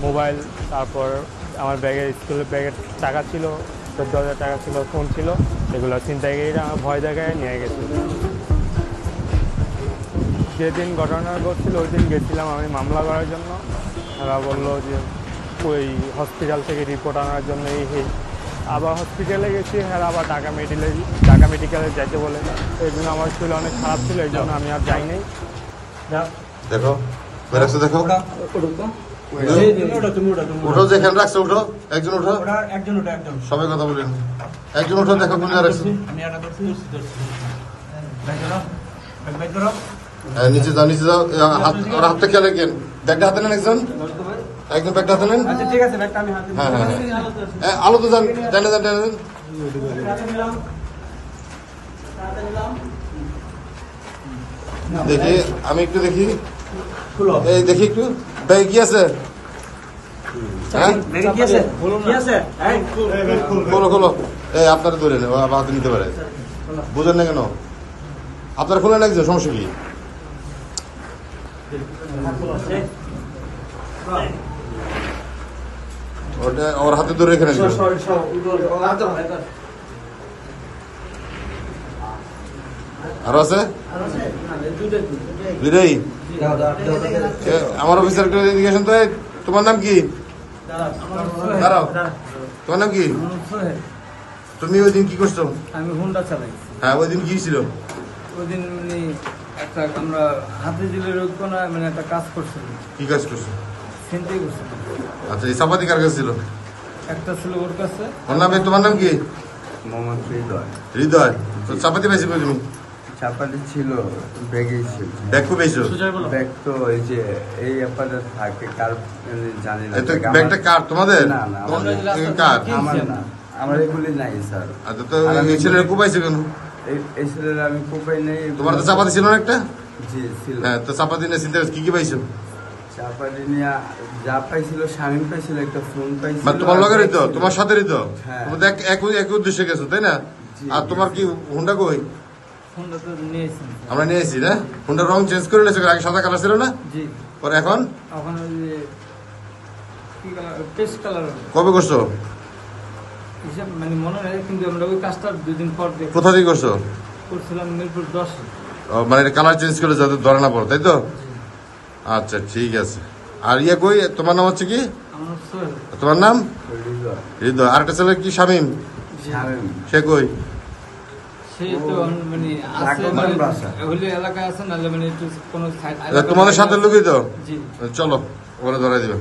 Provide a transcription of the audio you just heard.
Mobile, তারপর আমার ব্যাগে স্কুলের ব্যাগের টাকা ছিল, 14,000 টাকা ছিল, ফোন ছিল, এগুলো ছিনতাইকারীরা আমার ভয় দেখায় নিয়ে গেছে। যেদিন ঘটনা ঘটছিল ওই দিন গেছিলাম আমি মামলা করার জন্য। ওরা বললো যে ওই হসপিটাল থেকে রিপোর্ট আনার জন্য এই আবার হসপিটালে গেছি, হ্যাঁ আবার ঢাকা মেডিকেলে যাইতে বলে। এই জন্য আমার শরীর অনেক খারাপ ছিল, এই জন্য আমি আর যাই নাই। দেখো দেখো উঠো, যেখানে রাখছো উঠো, একজন উঠো, সবাই কথা বলেন, একজন উঠো, দেখো কোন রাখছো, নিচে যাও, নিচে যাও, হাতটা খেয়াল রাখেন, ব্যাগটা হাতে নেন, একজন ব্যাগটা হাতে নেন। হ্যাঁ হ্যাঁ হ্যাঁ, আলো তো যান, টেনে যান, টেনে যান। দেখি আমি একটু দেখি, এই দেখি একটু ব্যাগ কি আছে, খোলো খোলো, এই আপনারা ধরে নেন, হাতে নিতে পারে, বুঝেন না কেন? আপনারা খোলেন, একজন সমস্যা কি? ওটা ওর হাতে ধরে রেখে নেন। আরো আছে দুইটাই? আমার অফিসার ইন্ডিকেশন তো। তোমার নাম কি? দাঁড়াও, তোমার নাম কি? তুমি ওই দিন কি করছো? আমি হুন্ডা চালাই। হ্যাঁ, ওই দিন কি ছিল? ওই দিন মানে একটা আমরা হাতে দিলে রোগ কোনা মানে একটা কাজ করছিলাম। কি কাজ করছো? চিন্তাই করছিলাম। আচ্ছা, এই চাপাতি কার কাছে ছিল? একটা ছিল ওর কাছে। ওর নাম? তোমার নাম কি? মোহাম্মদ হৃদয়। হৃদয়। তো চাপাতি পাইছি তুমি? চাপাতি ছিল, ব্যাগেই ছিল। ব্যাগ খুব পেয়েছো? ব্যাগ তো এই যে এই ব্যাপারে থাকে, কার জানি না। ব্যাগটা কার? তোমাদের? না না, কার? আমার না, আমার এগুলি নাই স্যার। আচ্ছা, তো এই ছেলেরা খুব পাইছে কেন? এই ছেলের আমি কোপাই নেই। তোমার তো চাপাতি ছিল না একটা? জি ছিল। হ্যাঁ, তো চাপাতি নিয়ে চিন্তা কি কি পাইছো? চাপাতি নিয়ে যা পাইছিল, শামিম পাইছিল, একটা ফোন পাইছিল। মানে তোমার লগেরই তো, তোমার সাথেরই তো? হ্যাঁ। তুমি একই উদ্দেশ্যে গেছো, তাই না? আর তোমার কি হুন্ডা কই? হুন্ডা তো নিয়েছি আমরা নিয়ে এসেছি না? হুন্ডার রং চেঞ্জ করে নিয়েছো, আগে সাদা কালার ছিল না? জি। পরে এখন এখন ওই যে কি কালার, পেস্ট কালার। কবে করছো? হিসাব মানে মনে নেই, কিন্তু আমরা ওই কাজটা 2 দিন পর কোথা থেকে করছো? করছিলাম মিরপুর 10। মানে কালার চেঞ্জ করে যাতে ধরে না পড়ো, তাই তো? আচ্ছা, ঠিক আছে। আর ইয়ে কই, তোমার নাম হচ্ছে কি? আমার সোহেল। তোমার নাম? হৃদয়। হৃদয়। আর একটা ছেলে কি শামিম? শামিম। সে কই? সেই তো মানে আছে, মানে হলে এলাকায় আছে, নাহলে মানে একটু কোনো সাইড। তোমাদের সাথে লোকই তো? জি। চলো, ওরা ধরাই দিবে।